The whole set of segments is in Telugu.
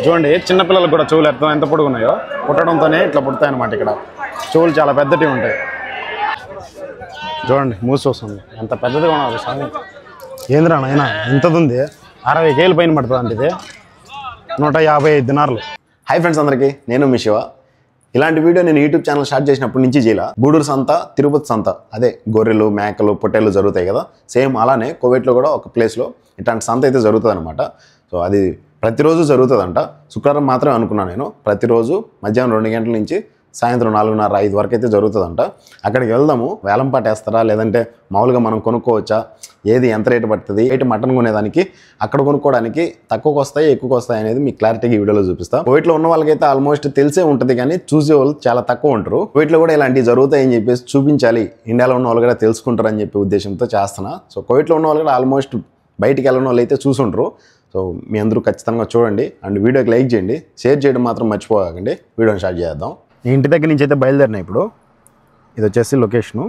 చూడండి చిన్నపిల్లలకు కూడా చెవులు ఎంత పొడుగున్నాయో పుట్టడంతోనే ఇట్లా పుడతాయన్నమాట. ఇక్కడ చెవులు చాలా పెద్దవి ఉంటాయి. చూడండి మూసి వస్తుంది ఎంత పెద్దదిగా ఉన్నారు స్వామి. ఏంద్రా నాయన ఇంతది ఉంది, 60 కేజీల పైన పడుతుంది అంటే ఇది 155 దినార్లు. హాయ్ ఫ్రెండ్స్ అందరికీ, నేను మీ శివ. ఇలాంటి వీడియో నేను యూట్యూబ్ ఛానల్ స్టార్ట్ చేసినప్పటి నుంచి చేయాల. గూడూరు సంత, తిరుపతి సంత, అదే గొర్రెలు మేకలు పొట్టేళ్ళు జరుగుతాయి కదా, సేమ్ అలానే కోవిడ్లో కూడా ఒక ప్లేస్లో ఇట్లాంటి సంత అయితే జరుగుతుంది అనమాట. సో అది ప్రతిరోజు జరుగుతుందంట. శుక్రవారం మాత్రమే అనుకున్నాను నేను. ప్రతిరోజు మధ్యాహ్నం 2 గంటల నుంచి సాయంత్రం 4:30-5 వరకు అయితే జరుగుతుందంట. అక్కడికి వెళ్దాము. వేలంపాట వేస్తారా లేదంటే మామూలుగా మనం కొనుక్కోవచ్చా, ఏది ఎంత రేటు పడుతుంది, రేటు మటన్ కొనేదానికి అక్కడ కొనుక్కోవడానికి తక్కువకి వస్తాయి ఎక్కువకి వస్తాయి అనేది మీకు క్లారిటీగా ఈ వీడియోలో చూపిస్తాను. కోవిడ్లో ఉన్న వాళ్ళకైతే ఆల్మోస్ట్ తెలిసే ఉంటుంది, కానీ చూసే వాళ్ళు చాలా తక్కువ ఉంటారు. కోవిడ్లో కూడా ఇలాంటివి జరుగుతాయని చెప్పేసి చూపించాలి, ఇండియాలో ఉన్న వాళ్ళు కూడా తెలుసుకుంటారని చెప్పే ఉద్దేశంతో చేస్తున్నా. సో కోవిడ్లో ఉన్న వాళ్ళు కూడా ఆల్మోస్ట్ బయటికి వెళ్ళిన వాళ్ళు అయితే చూసుంటారు. సో మీ అందరూ ఖచ్చితంగా చూడండి అండ్ వీడియోకి లైక్ చేయండి, షేర్ చేయడం మాత్రం మర్చిపోకండి. వీడియోని స్టార్ట్ చేద్దాం. ఇంటి దగ్గర నుంచి అయితే బయలుదేరినా. ఇప్పుడు ఇది వచ్చేసి లొకేషను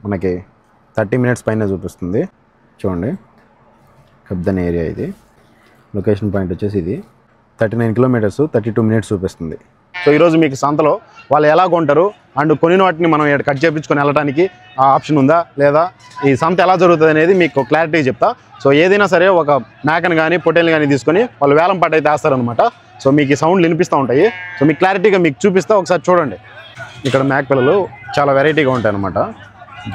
మనకి 30 మినిట్స్ పైన చూపిస్తుంది. చూడండి కబ్దన్ ఏరియా ఇది. లొకేషన్ పాయింట్ వచ్చేసి ఇది 39 కిలోమీటర్స్ 32 మినిట్స్ చూపిస్తుంది. సో ఈరోజు మీకు సంతలో వాళ్ళు ఎలా కొంటారు అండ్ కొన్ని వాటిని మనం ఇక్కడ కట్ చేయించుకొని వెళ్ళడానికి ఆ ఆప్షన్ ఉందా లేదా, ఈ సంత ఎలా జరుగుతుంది అనేది మీకు క్లారిటీ చెప్తా. సో ఏదైనా సరే ఒక మేకను కానీ పొట్టేలు కానీ తీసుకొని వాళ్ళు వేలం పాట అయితే వేస్తారనమాట. సో మీకు ఈ సౌండ్లు వినిపిస్తూ ఉంటాయి. సో మీకు క్లారిటీగా మీకు చూపిస్తా, ఒకసారి చూడండి. ఇక్కడ మేక పిల్లలు చాలా వెరైటీగా ఉంటాయి అన్నమాట.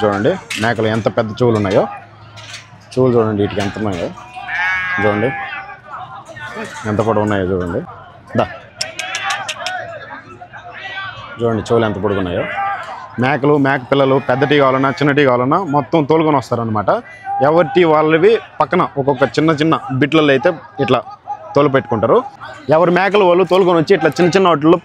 చూడండి మేకలు ఎంత పెద్ద చెవులు ఉన్నాయో, చెవులు చూడండి వీటికి ఎంత ఉన్నాయో, చూడండి ఎంత పొడవు ఉన్నాయో చూడండి. చూడండి చెవులు ఎంత పొడుగున్నాయో. మేకలు మేక పిల్లలు పెద్దటి కావాలన్నా చిన్నటి కావాలన్నా మొత్తం తోలుకొని వస్తారనమాట. ఎవరి వాళ్ళవి పక్కన ఒక్కొక్క చిన్న చిన్న బిట్లలో అయితే ఇట్లా తోలు పెట్టుకుంటారు. ఎవరి మేకలు వాళ్ళు తోలుకొని వచ్చి ఇట్లా చిన్న చిన్న వాటిల్లో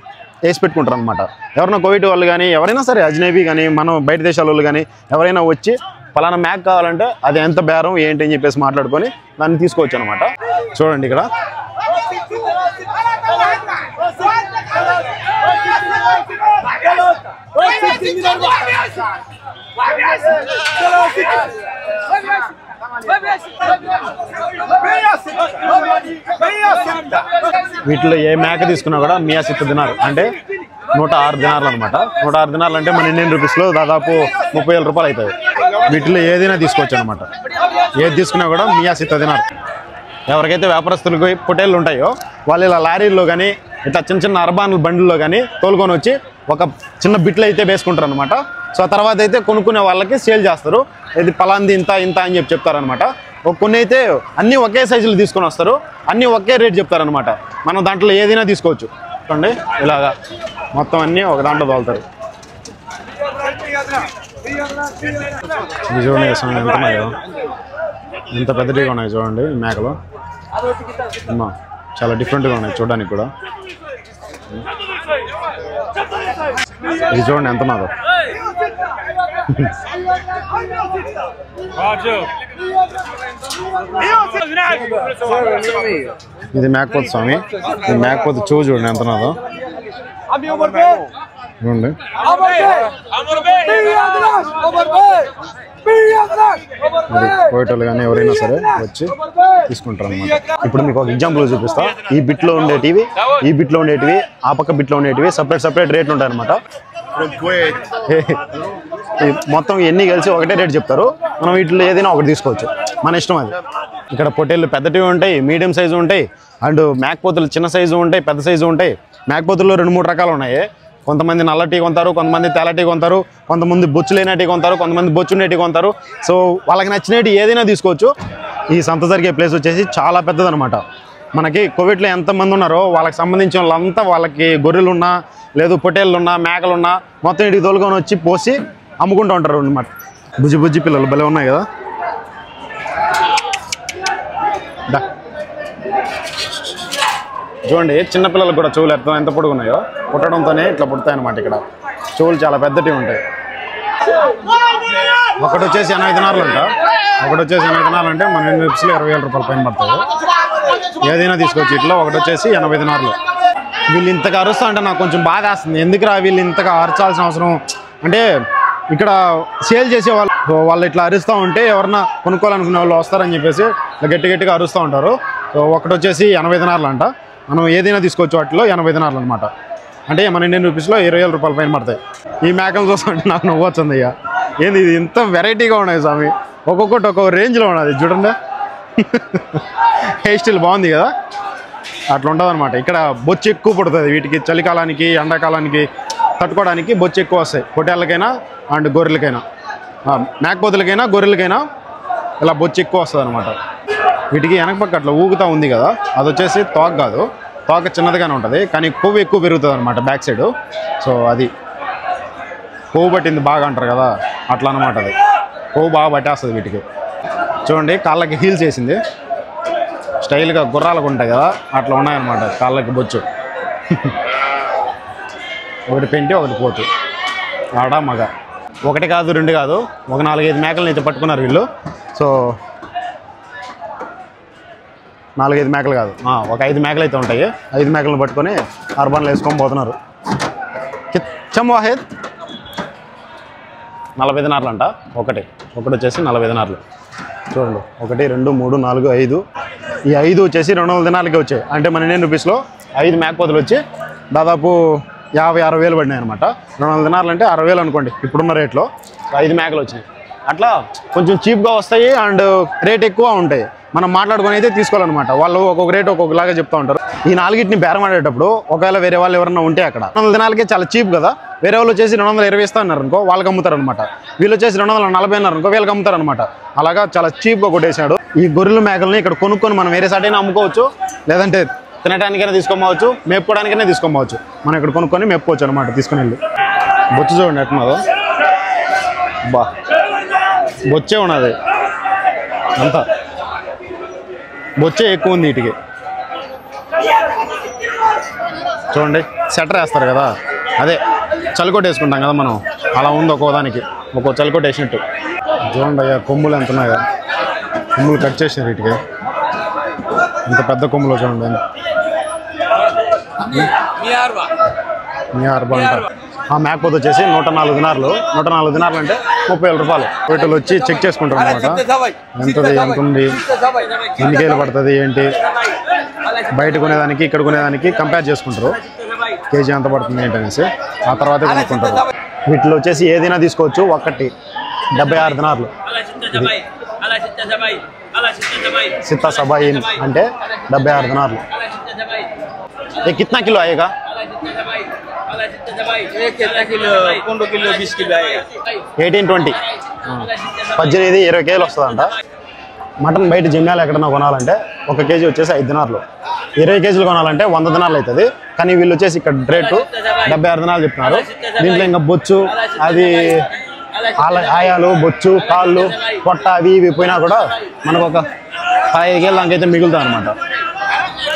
వేసి పెట్టుకుంటారు అనమాట. ఎవరైనా కోవిడ్ వాళ్ళు కానీ ఎవరైనా సరే అజ్నబీ కానీ మనం బయట దేశాల వాళ్ళు కానీ ఎవరైనా వచ్చి పలానా మేక కావాలంటే అది ఎంత బేరం ఏంటి అని చెప్పేసి మాట్లాడుకొని దాన్ని తీసుకోవచ్చు అనమాట. చూడండి ఇక్కడ వీటిలో ఏ మేక తీసుకున్నా కూడా 67 దినాలు అంటే 106 దినాలు అనమాట. 106 దినాలు అంటే మన ఇండియన్ రూపీస్లో దాదాపు 30,000 రూపాయలు అవుతుంది. వీటిలో ఏదైనా తీసుకోవచ్చు అనమాట. ఏది తీసుకున్నా కూడా 67 దినాలు. ఎవరికైతే వ్యాపారస్తులకు పొట్టేళ్ళు ఉంటాయో వాళ్ళు ఇలా లారీల్లో కానీ ఇట్లా చిన్న చిన్న అర్బాన్ బండ్లలో కానీ తోలుకొని వచ్చి ఒక చిన్న బిట్లు అయితే వేసుకుంటారు అనమాట. సో ఆ తర్వాత అయితే కొనుక్కునే వాళ్ళకి సేల్ చేస్తారు. ఇది పలాంది ఇంత ఇంత అని చెప్తారనమాట. కొన్ని అయితే అన్నీ ఒకే సైజులు తీసుకొని వస్తారు, అన్నీ ఒకే రేట్ చెప్తారనమాట. మనం దాంట్లో ఏదైనా తీసుకోవచ్చు. చూడండి ఇలాగా మొత్తం అన్నీ ఒక దాంట్లో తోలుతారు. చూడండి ఎంత ఉన్నాయో, ఎంత పెద్దగా ఉన్నాయి చూడండి మేకలు. అమ్మా చాలా డిఫరెంట్గా ఉన్నాయి చూడడానికి కూడా. ఇది చూడండి ఎంత ఉన్నదో. ఇది మేకపోతు స్వామి. ఇది మేకపోతు చెవు చూడండి ఎంత ఉన్నదో. చూడండి కోయటోళ్ళు కానీ ఎవరైనా సరే వచ్చి తీసుకుంటారు అనమాట. ఇప్పుడు మీకు ఒక ఎగ్జాంపుల్ చూపిస్తా. ఈ బిట్లో ఉండేటివి ఈ బిట్లో ఉండేటివి ఆ పక్క బిట్లో ఉండేటివి సపరేట్ రేట్లు ఉంటాయి అనమాట. మొత్తం ఎన్ని కలిసి ఒకటే రేట్ చెప్తారు. మనం వీటిలో ఏదైనా ఒకటి తీసుకోవచ్చు, మన ఇష్టం అది. ఇక్కడ పొట్టేళ్ళు పెద్దటివి ఉంటాయి, మీడియం సైజు ఉంటాయి అండ్ మేకపోతులు చిన్న సైజు ఉంటాయి, పెద్ద సైజు ఉంటాయి. మేకపోతుల్లో 2-3 రకాలు ఉన్నాయి. కొంతమంది నల్లటి కొంటారు, కొంతమంది తెల్లటి కొంటారు, కొంతమంది బొచ్చు లేనటి కొంటారు, కొంతమంది బొచ్చునేటి కొంటారు. సో వాళ్ళకి నచ్చినవి ఏదైనా తీసుకోవచ్చు. ఈ సంత జరిగే ప్లేస్ వచ్చేసి చాలా పెద్దదనమాట. మనకి కోవిడ్లో ఎంతమంది ఉన్నారో వాళ్ళకి సంబంధించిన వాళ్ళంతా వాళ్ళకి గొర్రెలు ఉన్నా లేదు పొట్టేళ్ళు ఉన్నా మేకలున్నా మొత్తం ఇంటికి తోలుకొని వచ్చి పోసి అమ్ముకుంటూ ఉంటారు అనమాట. బుజ్జి పిల్లలు భలే ఉన్నాయి కదా. చూడండి చిన్నపిల్లలకు కూడా చెవులు ఎంత పొడుగున్నాయో పుట్టడంతోనే ఇట్లా పుడతాయి అనమాట. ఇక్కడ చెవులు చాలా పెద్దవి ఉంటాయి. ఒకటి వచ్చేసి 80 దినార్లు అంట. ఒకటి వచ్చేసి 80 దినార్లు అంటే మన ఇండియన్ రూపీస్లో 20,000 రూపాయలు పైన పడుతుంది. ఏదైనా తీసుకోవచ్చు. ఇట్లా ఒకటి వచ్చేసి 80 దినార్లు. వీళ్ళు ఇంతగా అరుస్తా అంటే నాకు కొంచెం బాధ వేస్తుంది. ఎందుకురా వీళ్ళు ఇంతగా అరచాల్సిన అవసరం అంటే ఇక్కడ సేల్ చేసే వాళ్ళు ఇట్లా అరుస్తూ ఉంటే ఎవరన్నా కొనుక్కోవాలనుకునే వాళ్ళు వస్తారని చెప్పేసి గట్టిగా అరుస్తూ ఉంటారు. సో ఒకటి వచ్చేసి 80 దినార్లు అంట. మనం ఏదైనా తీసుకోవచ్చు. వాటిలో 80 దినార్లు అనమాట. అంటే మన ఇండియన్ రూపీస్లో 20,000 రూపాయల పైన పడతాయి. ఈ మేకలు చూస్తుంటే నాకు నవ్వు వచ్చింది. ఇక ఏంది ఇది ఇంత వెరైటీగా ఉన్నాయి స్వామి, ఒక్కొక్కటి ఒక్కొక్క రేంజ్లో ఉన్నది చూడండి. హెయిర్ స్టైల్ బాగుంది కదా, అట్లా ఉంటుంది అనమాట. ఇక్కడ బొచ్చు ఎక్కువ పడుతుంది వీటికి, చలికాలానికి ఎండాకాలానికి తట్టుకోవడానికి బొచ్చు ఎక్కువ వస్తాయి. పొట్టేళ్ళకైనా అండ్ గొర్రెలకైనా, మేకపోతులకైనా గొర్రెలకైనా ఇలా బొచ్చు ఎక్కువ వస్తుంది అనమాట. వీటికి వెనక పక్క అట్లా ఊగుతూ ఉంది కదా, అది వచ్చేసి తోక కాదు, తోక చిన్నదిగానే ఉంటుంది కానీ కొవ్వు ఎక్కువ పెరుగుతుంది అనమాట బ్యాక్ సైడ్. సో అది కొవ్వు పట్టింది బాగా అంటారు కదా, అట్లా అనమాట. అది కొవ్వు బాగా పట్టేస్తుంది వీటికి. చూడండి కాళ్ళకి హీల్స్ వేసింది, స్టైల్గా గుర్రాలకు ఉంటాయి కదా అట్లా ఉన్నాయన్నమాట కాళ్ళకి బొచ్చు. ఒకటి పెంటి ఒకటి పోతు, ఆడ మగ. ఒకటి కాదు రెండు కాదు, ఒక 4-5 మేకలను అయితే పట్టుకున్నారు వీళ్ళు. సో 4-5 మేకలు కాదు, ఒక 5 మేకలు అయితే ఉంటాయి. 5 మేకలను పట్టుకొని అర్బన్లో వేసుకొని పోతున్నారు. కిచ్చం వాహెద్ 40 దినార్లు అంట. ఒకటి వచ్చేసి 40 దినార్లు. చూడండి 1 2 3 4 5, ఈ 5 వచ్చేసి 200 దినాలకే వచ్చాయి. అంటే మన ఇండియన్ రూపీస్లో 5 మేకపోతులు వచ్చి దాదాపు 50-60 వేలు పడినాయి అనమాట. 200 దినార్లు అంటే 60 వేలు అనుకోండి ఇప్పుడున్న రేట్లో. 5 మేకలు వచ్చినాయి. అట్లా కొంచెం చీప్గా వస్తాయి అండ్ రేట్ ఎక్కువ ఉంటాయి. మనం మాట్లాడుకొని అయితే తీసుకోవాలన్నమాట. వాళ్ళు ఒక్కొక్క రేట్ ఒక్కొక్కలాగా చెప్తూ ఉంటారు. ఈ 4గిటిని బేరం ఆడేటప్పుడు ఒకవేళ వేరే వాళ్ళు ఎవరన్నా ఉంటే అక్కడ 200 దినాలకే చాలా చీప్ కదా, వేరే వాళ్ళు వచ్చేసి 220 ఇస్తా అన్నారు అనుకో, వాళ్ళకి అమ్ముతారు అనమాట. వీళ్ళు వచ్చేసి 240 అన్నారు అనుకో, వీళ్ళకి అమ్ముతారు అనమాట. అలాగా చాలా చీప్గా కొట్టేశాడు. ఈ గొర్రెల మేకల్ని ఇక్కడ కొనుక్కొని మనం వేరే సైడ్ అయినా అమ్ముకోవచ్చు, లేదంటే తినడానికైనా తీసుకోవచ్చు, మేపుకోవడానికైనా తీసుకోవచ్చు. మనం ఇక్కడ కొనుక్కొని మేపుకోవచ్చు అనమాట తీసుకుని వెళ్ళి. బొచ్చు చూడండి ఎట్టున్నదో, బా బొచ్చే ఉన్నది అంతా, బొచ్చే ఎక్కువ ఉంది వీటికి. చూడండి సెటర్ వేస్తారు కదా, అదే చలికోట వేసుకుంటాం కదా మనం, అలా ఉంది ఒక్కోదానికి ఒక్కో చలికోట వేసినట్టు. చూడండి అయ్యా కొమ్ములు ఎంత ఉన్నాయో, కొమ్ములు కట్ చేసినారు వీటికి. ఇంత పెద్ద కొమ్ములు చూడండి. ఆ మేకపోతే వచ్చేసి 104 దినార్లు. 104 దినార్లు అంటే 30,000 రూపాయలు. వీటిలో వచ్చి చెక్ చేసుకుంటారు అనమాట, ఎంత ఉంది, ఎన్ని కేలు పడుతుంది ఏంటి, బయట కొనేదానికి ఇక్కడ కొనేదానికి కంపేర్ చేసుకుంటారు. కేజీ ఎంత పడుతుంది ఏంటనేసి ఆ తర్వాత కొనుక్కుంటారు. వీటిలో వచ్చేసి ఏదైనా తీసుకోవచ్చు. ఒకటి 76 దినార్లు. సిత్తా సబాయిన్ అంటే 76 దినార్లు. ये कितना किलो आएगा? 18-20 18 20 కేజీలు వస్తుందంట. మటన్ బయట జిమ్నాలు ఎక్కడన్నా కొనాలంటే 1 కేజీ వచ్చేసి 5 దినార్లు. 20 కేజీలు కొనాలంటే 100 దినార్లు అవుతుంది. కానీ వీళ్ళు వచ్చేసి ఇక్కడ రేటు 76 దినాలు చెప్తున్నారు. దీంట్లో ఇంకా బొచ్చు, అది ఆయాలు, బొచ్చు, కాళ్ళు, పొట్ట అవి ఇవి పోయినా కూడా మనకు ఒక 15 కేజీలు దానికైతే మిగులుతాయి అనమాట.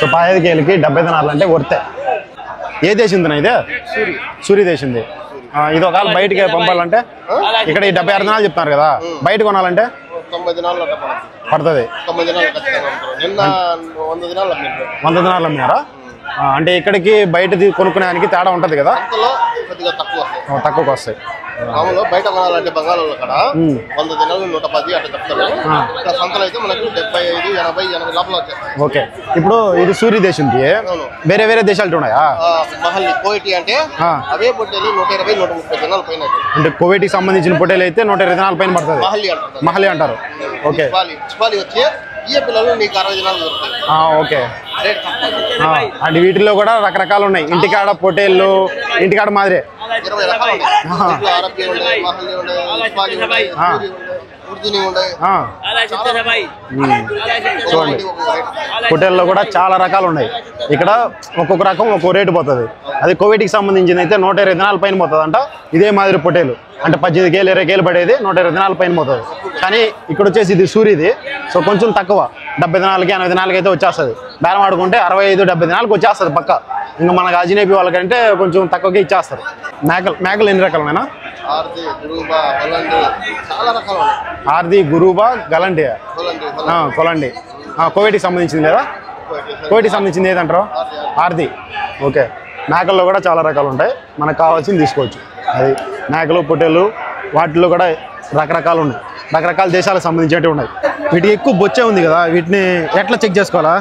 సో 15 కేజీలకి 70 దినార్లు అంటే వర్తే. ఏ దేశందినా ఇదే? సూరి దేశంది. ఇది ఒకవేళ బయటకి పంపాలంటే ఇక్కడ ఈ 76 దినాలు చెప్తున్నారు కదా, బయట కొనాలంటే 90 దినాలు పడుతుంది. 100 దినాలు అమ్మినారా? అంటే ఇక్కడికి బయటది కొనుక్కునేదానికి తేడా ఉంటుంది కదా, తక్కువకి వస్తాయి. మామూలు బయట కొనాలంటే బంగాళాలో అక్కడ 100 దినాలు 110 అట్లా చెప్తారు. ఇక్కడ సంతలో అయితే మనకు 75, 80, 80 లోపల వచ్చేస్తాయి. ఓకే, ఇప్పుడు ఇది సూర్య దేశంకి వేరే వేరే దేశాలు ఉన్నాయా? మహల్లి కోయిటి అంటే అవే పొట్టేలు 120, 130 దినాల పైన. అంటే కోవిడ్కి సంబంధించిన పొట్టేలు అయితే 120 దినాల పైన పడుతుంది. మహల్లి అంటారు. ఓకే, వచ్చి ఈ పిల్లలు నీకు 60 దినాలు దొరుకుతాయి. ఓకే, అంటే వీటిలో కూడా రకరకాలు ఉన్నాయి. ఇంటికాడ పొట్టేళ్ళు ఇంటికాడ మాదిరే 20 రకాలు ఉన్నాయి. అరబ్బీ ఉన్నాయి, మహల్లి ఉన్నాయి, స్పాలి ఉన్నాయి, ఉర్దూని ఉన్నాయి. చూడండి పొట్టేళ్ళలో కూడా చాలా రకాలు ఉన్నాయి. ఇక్కడ ఒక్కొక్క రకం ఒక్కొక్క రేటు పోతుంది. అది కోవిడ్కి సంబంధించింది అయితే 120 దినాల పైన పోతుంది అంట. ఇదే మాదిరి పొట్టేలు అంటే 18 కేలు 20 కేలు పడేది 120 దినాల పైన పోతుంది. కానీ ఇక్కడ వచ్చేసి ఇది సూర్యది, సో కొంచెం తక్కువ 70 దినాలకి 80 దినాలకి అయితే వచ్చేస్తుంది. బేరం ఆడుకుంటే 65-70 దినాలకు వచ్చేస్తుంది పక్క. ఇంకా మనకు అజినేపి వాళ్ళకంటే కొంచెం తక్కువగా ఇచ్చేస్తారు. మేకలు ఎన్ని రకాలున్నాయినా? ఆర్ది, గురుబా, గలండి, చాలా రకాలు ఉన్నాయి. ఆర్ది, గురుబా, గలండి, కొలండి. కోవిడ్కి సంబంధించింది లేదా? కోవిడ్కి సంబంధించింది ఏదంటారు? ఆర్ది. ఓకే, మేకల్లో కూడా చాలా రకాలు ఉంటాయి, మనకు కావాల్సింది తీసుకోవచ్చు. అది మేకలు, పొట్టేళ్ళు వాటిల్లో కూడా రకరకాలు ఉన్నాయి. రకరకాల దేశాలకు సంబంధించినవి ఉన్నాయి. వీటికి ఎక్కువ బొచ్చే ఉంది కదా, వీటిని ఎట్లా చెక్ చేసుకోవాలా?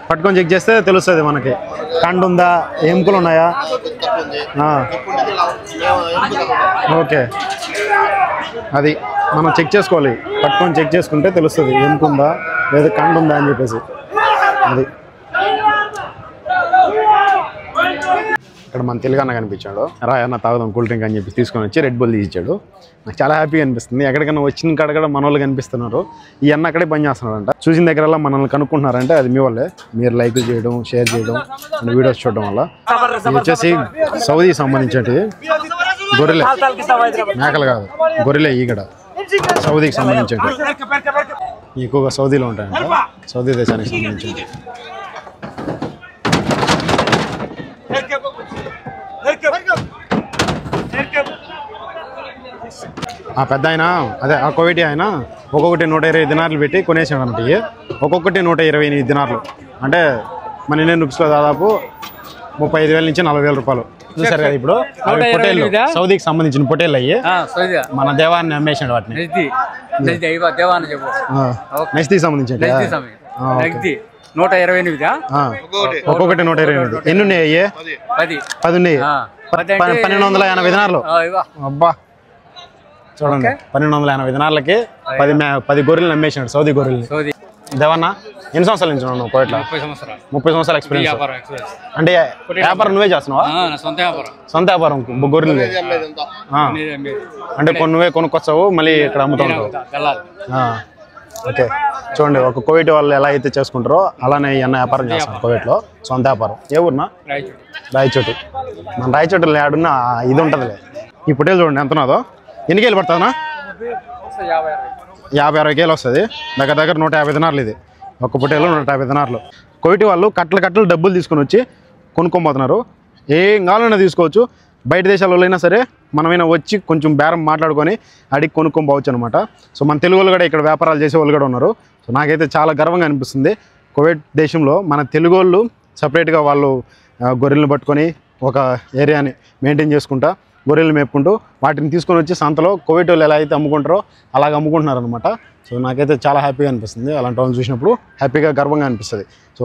పట్టుకొని చెక్ చేస్తే తెలుస్తుంది మనకి. కండు ఉందా, ఎముకలు ఉన్నాయా? ఓకే, అది మనం చెక్ చేసుకోవాలి. పట్టుకొని చెక్ చేసుకుంటే తెలుస్తుంది ఎముక ఉందా లేదా కండు ఉందా అని చెప్పేసి. అది ఇక్కడ మన తెలుగు అన్న కనిపించాడు. రా అన్న తాగుదాం కూల్ డ్రింక్ అని చెప్పి తీసుకొని వచ్చి రెడ్ బుల్ తీసిచ్చాడు. నాకు చాలా హ్యాపీగా అనిపిస్తుంది. ఎక్కడికైనా వచ్చిన కాడ మన వాళ్ళు కనిపిస్తున్నారు. ఈ అన్న అక్కడే పని చేస్తున్నారంట. చూసిన దగ్గరల్లా మనల్ని కనుక్కుంటున్నారంటే అది మీ వాళ్ళే. మీరు లైక్ చేయడం, షేర్ చేయడం, వీడియోస్ చూడడం వల్ల. ఇది వచ్చేసి సౌదీకి సంబంధించినవి గొర్రెలే, మేకలు కాదు, గొర్రెలే. ఇక్కడ సౌదీకి సంబంధించినవి ఎక్కువగా సౌదీలో ఉంటాయంట. సౌదీ దేశానికి సంబంధించినవి. ఆ పెద్ద ఆయన, అదే ఆ కోవిడ్ ఆయన ఒక్కొక్కటి 120 దినార్లు పెట్టి కొనేసాడు అనమాట. ఒక్కొక్కటి 128 దినార్లు అంటే మన ఇండియన్ రూపీస్లో దాదాపు 35,000 నుంచి 40,000 రూపాయలు. చూసారు కదా ఇప్పుడు పొటేళ్ళు, సౌదీకి సంబంధించిన పొటేళ్ళు అయ్యి మన దేవాన్ని అమ్మేసాడు. వాటిని నెక్స్ట్కి సంబంధించి 128 ఒక్కొక్కటి 128. ఎన్ని ఉన్నాయి అయ్యే? 10 ఉన్నాయి. 1280 దినార్లు. అబ్బా చూడండి, 1280 దినార్లకి 10 గొర్రెలు అమ్మేసాడు, సౌదీ గొర్రెల్ని. దేవన్న ఎన్ని సంవత్సరాల నుంచి ఉన్నావు కోవిడ్లో? 30 సంవత్సరాల ఎక్స్పీరియన్స్. అంటే వ్యాపారం నువ్వే చేస్తున్నావా? సొంత వ్యాపారం గొర్రెలు. అంటే కొన్ని నువ్వే కొనుక్కొచ్చావు, మళ్ళీ ఇక్కడ అమ్ముతూ ఉంటావు. ఓకే, చూడండి ఒక కోవిడ్ వాళ్ళు ఎలా అయితే చేసుకుంటారో అలానే అన్న వ్యాపారం చేస్తాను కోవిడ్లో. సొంత వ్యాపారం. ఏ ఊరునా? రాయచోటి. మన రాయచోటిలో ఆడున్న ఇది ఉంటుందిలే. ఈ పొట్టేలు చూడండి ఎంత ఉన్నదో. ఎన్ని కేలు పడుతుందా? 50-60 కేలు వస్తుంది. దగ్గర 150 దినార్లు ఇది. ఒక పొట్టేలు 150 దినార్లు. కోవిడ్ వాళ్ళు కట్టలు డబ్బులు తీసుకొని వచ్చి కొనుక్కోబోతున్నారు. ఏం కావాలన్నా తీసుకోవచ్చు. బయట దేశాలలో అయినా సరే మనమైనా వచ్చి కొంచెం బేరం మాట్లాడుకొని అడిగి కొనుక్కొని పోవచ్చు అనమాట. సో మన తెలుగు వాళ్ళు కూడా ఇక్కడ వ్యాపారాలు చేసే వాళ్ళు కూడా ఉన్నారు. సో నాకైతే చాలా గర్వంగా అనిపిస్తుంది. కోవిడ్ దేశంలో మన తెలుగు వాళ్ళు సపరేట్గా వాళ్ళు గొర్రెలను పట్టుకొని ఒక ఏరియాని మెయింటైన్ చేసుకుంటా గొర్రెలు మేపుకుంటూ వాటిని తీసుకొని వచ్చి సంతలో కోవిడ్ వాళ్ళు ఎలా అయితే అమ్ముకుంటారో అలాగ అమ్ముకుంటున్నారు అనమాట. సో నాకైతే చాలా హ్యాపీగా అనిపిస్తుంది. అలాంటి వాళ్ళని చూసినప్పుడు హ్యాపీగా గర్వంగా అనిపిస్తుంది. సో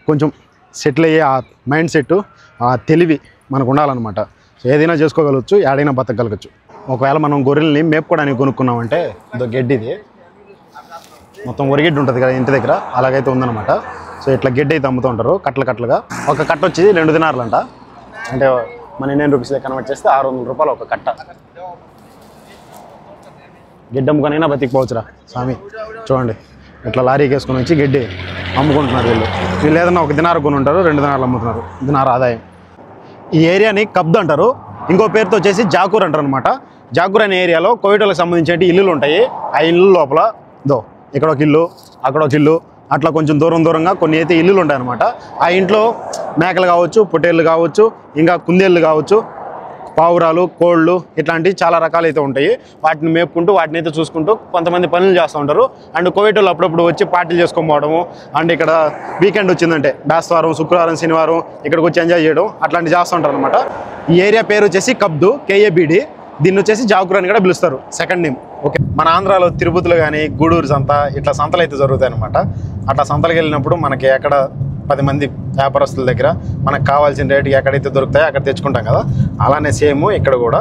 కొంచెం సెటిల్ అయ్యే ఆ మైండ్ సెట్, ఆ తెలివి మనకు ఉండాలన్నమాట. సో ఏదైనా చేసుకోగలవచ్చు, ఏడైనా బతకగలగచ్చు. ఒకవేళ మనం గొర్రెల్ని మేపుకోవడానికి కొనుక్కున్నామంటే ఇదో గడ్డిది మొత్తం ఒరిగడ్డి ఉంటుంది కదా ఇంటి దగ్గర, అలాగైతే ఉందన్నమాట. సో ఇట్లా గడ్డి అయితే అమ్ముతూ ఉంటారు కట్టలుగా. ఒక కట్ట వచ్చి 2 దినార్లు అంట. అంటే మన ఇండియన్ రూపీస్లో కన్వర్ట్ చేస్తే 600 రూపాయలు ఒక కట్ట. గడ్డి అమ్ముకొనైనా బతికిపోవచ్చురా స్వామి. చూడండి ఇట్లా లారీకి వేసుకొని వచ్చి గడ్డి అమ్ముకుంటున్నారు వీళ్ళు ఏదైనా 1 దినార్ కొని ఉంటారు, 2 దినార్లు అమ్ముతున్నారు. దినార్ ఆదాయం. ఈ ఏరియాని కబ్ద్ అంటారు. ఇంకో పేరుతో వచ్చేసి జాకూర్ అంటారు అనమాట. జాకూర్ అనే ఏరియాలో కోవిడ్లకు సంబంధించిన ఇల్లులు ఉంటాయి. ఆ ఇల్లు లోపల ఇక్కడ ఒక ఇల్లు, అక్కడ ఒక ఇల్లు, అట్లా కొంచెం దూరంగా కొన్ని అయితే ఇల్లులు ఉంటాయి అనమాట. ఆ ఇంట్లో మేకలు కావచ్చు, పొట్టేళ్ళు కావచ్చు, ఇంకా కుందేళ్ళు కావచ్చు, పావురాలు, కోళ్ళు, ఇట్లాంటివి చాలా రకాలు అయితే ఉంటాయి. వాటిని మేపుకుంటూ వాటిని అయితే చూసుకుంటూ కొంతమంది పనులు చేస్తూ ఉంటారు. అండ్ కోవిడ్ వాళ్ళు అప్పుడప్పుడు వచ్చి పార్టీలు చేసుకొని పోవడము, అండ్ ఇక్కడ వీకెండ్ వచ్చిందంటే బేస్తవారం, శుక్రవారం, శనివారం ఇక్కడికి వచ్చి ఎంజాయ్ చేయడం అట్లాంటివి చేస్తూ ఉంటారు అనమాట. ఈ ఏరియా పేరు వచ్చేసి కబ్దు, KABD. దీన్ని వచ్చేసి జాకూర్ అని కూడా పిలుస్తారు, సెకండ్ నేమ్. ఓకే, మన ఆంధ్రాలో తిరుపతిలో కానీ గూడూరు సంత ఇట్లా సంతలు అయితే జరుగుతాయి అనమాట. అట్లా సంతలకు వెళ్ళినప్పుడు మనకి ఎక్కడ 10 మంది వ్యాపారస్తుల దగ్గర మనకు కావాల్సిన రేటుకి ఎక్కడైతే దొరుకుతాయో అక్కడ తెచ్చుకుంటాం కదా, అలానే సేమ్ ఇక్కడ కూడా.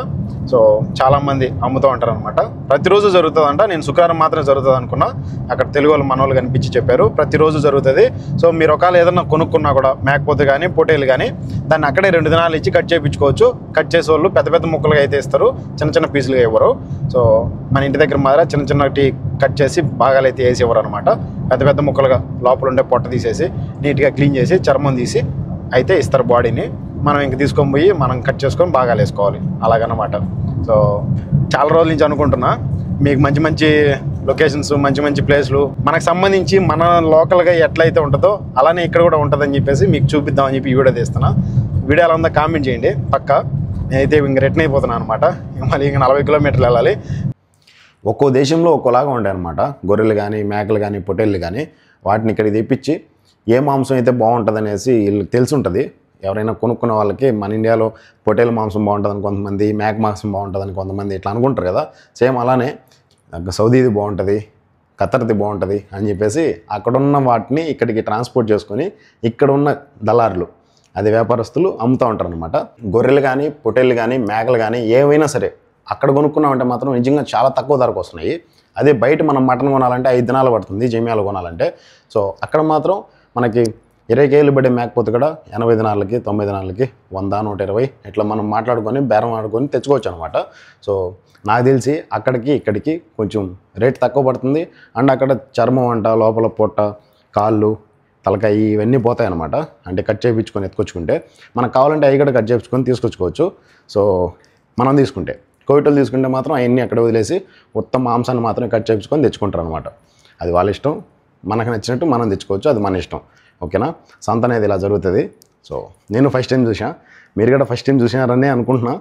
సో చాలామంది అమ్ముతూ ఉంటారు అనమాట. ప్రతిరోజు జరుగుతుందంట. నేను శుక్రవారం మాత్రమే జరుగుతుంది అనుకున్నా. అక్కడ తెలుగు వాళ్ళు మన వాళ్ళు కనిపించి చెప్పారు ప్రతిరోజు జరుగుతుంది. సో మీరు ఒకవేళ ఏదన్నా కొనుక్కున్నా కూడా మేకపోతే కానీ పొట్టేలు కానీ దాన్ని అక్కడే 2 దినాలు ఇచ్చి కట్ చేయించుకోవచ్చు. కట్ చేసే వాళ్ళు పెద్ద ముక్కలుగా అయితే ఇస్తారు, చిన్న పీసులుగా ఇవ్వరు. సో మన ఇంటి దగ్గర మాత్రం చిన్న కట్ చేసి భాగాలు అయితే వేసి ఇవ్వరు అనమాట. పెద్ద ముక్కలుగా లోపల ఉండే పొట్ట తీసేసి నీట్గా క్లీన్ చేసి చర్మం తీసి అయితే ఇస్తారు బాడీని. మనం ఇంక తీసుకొని పోయి మనం కట్ చేసుకొని భాగాలు వేసుకోవాలి, అలాగనమాట. సో చాలా రోజుల నుంచి అనుకుంటున్నా మీకు మంచి లొకేషన్స్, మంచి ప్లేస్లు మనకు సంబంధించి మన లోకల్గా ఎట్లయితే ఉంటుందో అలానే ఇక్కడ కూడా ఉంటుందని చెప్పేసి మీకు చూపిద్దామని చెప్పి ఈ వీడియో తీస్తున్నా. వీడియో ఎలా ఉందో కామెంట్ చేయండి పక్కా. నేనైతే ఇంక రిటర్న్ అయిపోతున్నాను అనమాట. మళ్ళీ ఇంక 40 కిలోమీటర్లు వెళ్ళాలి. ఒక్కో దేశంలో ఒక్కోలాగా ఉంటాయి అనమాట. గొర్రెలు కానీ, మేకలు కానీ, పొట్టేళ్ళు కానీ వాటిని ఇక్కడ తెప్పించి ఏ మాంసం అయితే బాగుంటుంది అనేసి వీళ్ళకి తెలిసి ఉంటుంది. ఎవరైనా కొనుక్కున్న వాళ్ళకి మన ఇండియాలో పొట్టేలు మాంసం బాగుంటుందని కొంతమంది, మేక మాంసం బాగుంటుందని కొంతమంది ఇట్లా అనుకుంటారు కదా. సేమ్ అలానే సౌదీది బాగుంటుంది, కతర్ది బాగుంటుంది అని చెప్పేసి అక్కడున్న వాటిని ఇక్కడికి ట్రాన్స్పోర్ట్ చేసుకొని ఇక్కడ ఉన్న దళారులు అది వ్యాపారస్తులు అమ్ముతూ ఉంటారు అనమాట. గొర్రెలు కానీ పొట్టేళ్ళు కానీ మేకలు కానీ ఏవైనా సరే అక్కడ కొనుక్కున్నామంటే మాత్రం నిజంగా చాలా తక్కువ ధరకు వస్తున్నాయి. అదే బయట మనం మటన్ కొనాలంటే 5 దినాలు పడుతుంది జమియాలు కొనాలంటే. సో అక్కడ మాత్రం మనకి 20 కేజీలు పడే మేకపోతే కూడా 80 దినాలకి 90 దినాలకి 100 120 ఇట్లా మనం మాట్లాడుకొని బేరం ఆడుకొని తెచ్చుకోవచ్చు అనమాట. సో నాకు తెలిసి అక్కడికి ఇక్కడికి కొంచెం రేట్ తక్కువ పడుతుంది. అండ్ అక్కడ చర్మం అంట లోపల పొట్ట కాళ్ళు తలకాయ ఇవన్నీ పోతాయి అనమాట. అంటే కట్ చేయించుకొని ఎత్తుకొచ్చుకుంటే మనకు కావాలంటే అవి కూడా కట్ చేయించుకొని తీసుకొచ్చుకోవచ్చు. సో మనం తీసుకుంటే కోవిటోలు తీసుకుంటే మాత్రం అవన్నీ అక్కడ వదిలేసి మొత్తం మాంసాన్ని మాత్రం కట్ చేయించుకొని తెచ్చుకుంటారు అనమాట. అది వాళ్ళ ఇష్టం, మనకు నచ్చినట్టు మనం తెచ్చుకోవచ్చు, అది మన ఇష్టం. ఓకేనా? సంత అనేది ఇలా జరుగుతుంది. సో నేను ఫస్ట్ టైం చూసా, మీరు కూడా ఫస్ట్ టైం చూసినారని అనుకుంటున్నా.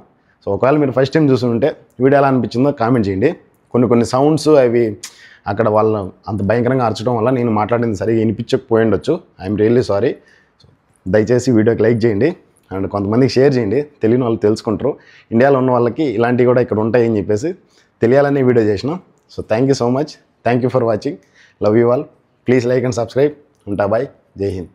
సో ఒకవేళ మీరు ఫస్ట్ టైం చూస్తుంటే వీడియో ఎలా అనిపించిందో కామెంట్ చేయండి. కొన్ని సౌండ్స్ అవి అక్కడ వాళ్ళు అంత భయంకరంగా అరచడం వల్ల నేను మాట్లాడింది సరిగా వినిపించకపోయి ఉండొచ్చు. I'm really sorry. సో దయచేసి వీడియోకి లైక్ చేయండి అండ్ కొంతమందికి షేర్ చేయండి, తెలియని వాళ్ళు తెలుసుకుంటారు. ఇండియాలో ఉన్న వాళ్ళకి ఇలాంటివి కూడా ఇక్కడ ఉంటాయని చెప్పేసి తెలియాలని వీడియో చేసిన. So thank you so much, thank you for watching, love you all, please like and subscribe. ఉంటా, బాయ్, జై హింద్.